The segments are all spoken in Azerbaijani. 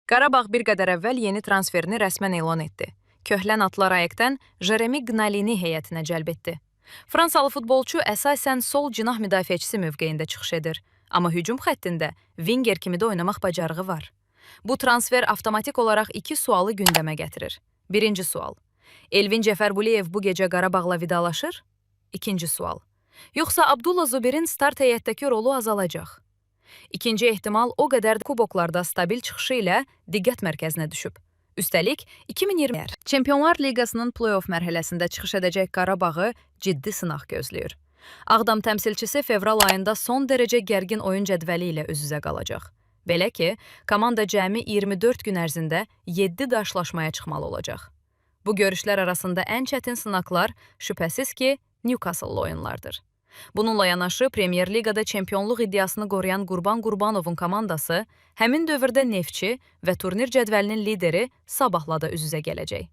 Qarabağ bir qədər əvvəl yeni transferini rəsmən elan etdi. Köhlən atlar ayaqdan Jeremy Gnalini heyətinə cəlb etdi. Fransalı futbolçu əsasən sol cinah müdafiəçisi mövqeyində çıxış edir, amma hücum xəttində winger kimi də oynamaq bacarığı var. Bu transfer avtomatik olaraq iki sualı gündəmə gətirir. Birinci sual: Elvin Cəfərbuliyev bu gecə Qarabağla vidalaşır? İkinci sual: Yoxsa Abdullah Zuberin start heyətdəki rolu azalacaq? İkinci ehtimal o qədər kuboklarda stabil çıxışı ilə diqqət mərkəzinə düşüb. Üstəlik, 2020 Çempionlar Liqasının play-off mərhələsində çıxış edəcək Qarabağı ciddi sınaq gözləyir. Ağdam təmsilçisi fevral ayında son dərəcə gərgin oyun cədvəli ilə üz-üzə qalacaq. Belə ki, komanda cəmi 24 gün ərzində 7 qarşılaşmaya çıxmalı olacaq. Bu görüşlər arasında ən çətin sınaqlar şübhəsiz ki, Newcastle oyunlardır. Bununla yanaşı, Premier Liqada çempionluq iddiasını qoruyan Qurban Qurbanovun komandası həmin dövrdə Neftçi və turnir cədvəlinin lideri Sabahla da üz-üzə gələcək.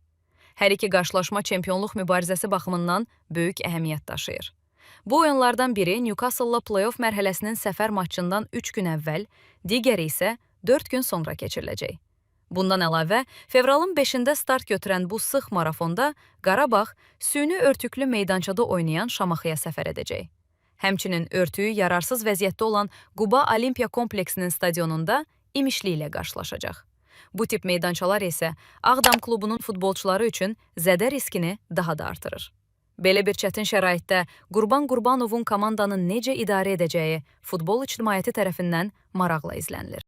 Hər iki qarşılaşma çempionluq mübarizəsi baxımından böyük əhəmiyyət daşıyır. Bu oyunlardan biri Newcastle-la play-off mərhələsinin səfər maçından 3 gün əvvəl, digəri isə 4 gün sonra keçiriləcək. Bundan əlavə, fevralın 5-də start götürən bu sıx marafonda Qarabağ süni örtüklü meydançada oynayan Şamaxıya səfər edəcək. Həmçinin örtüyü yararsız vəziyyətdə olan Quba Olimpiya kompleksinin stadionunda İmişli ilə qarşılaşacaq. Bu tip meydançalar isə Ağdam klubunun futbolçuları üçün zədə riskini daha da artırır. Belə bir çətin şəraitdə Qurban Qurbanovun komandanı necə idarə edəcəyi futbol ictimaiyyəti tərəfindən maraqla izlənilir.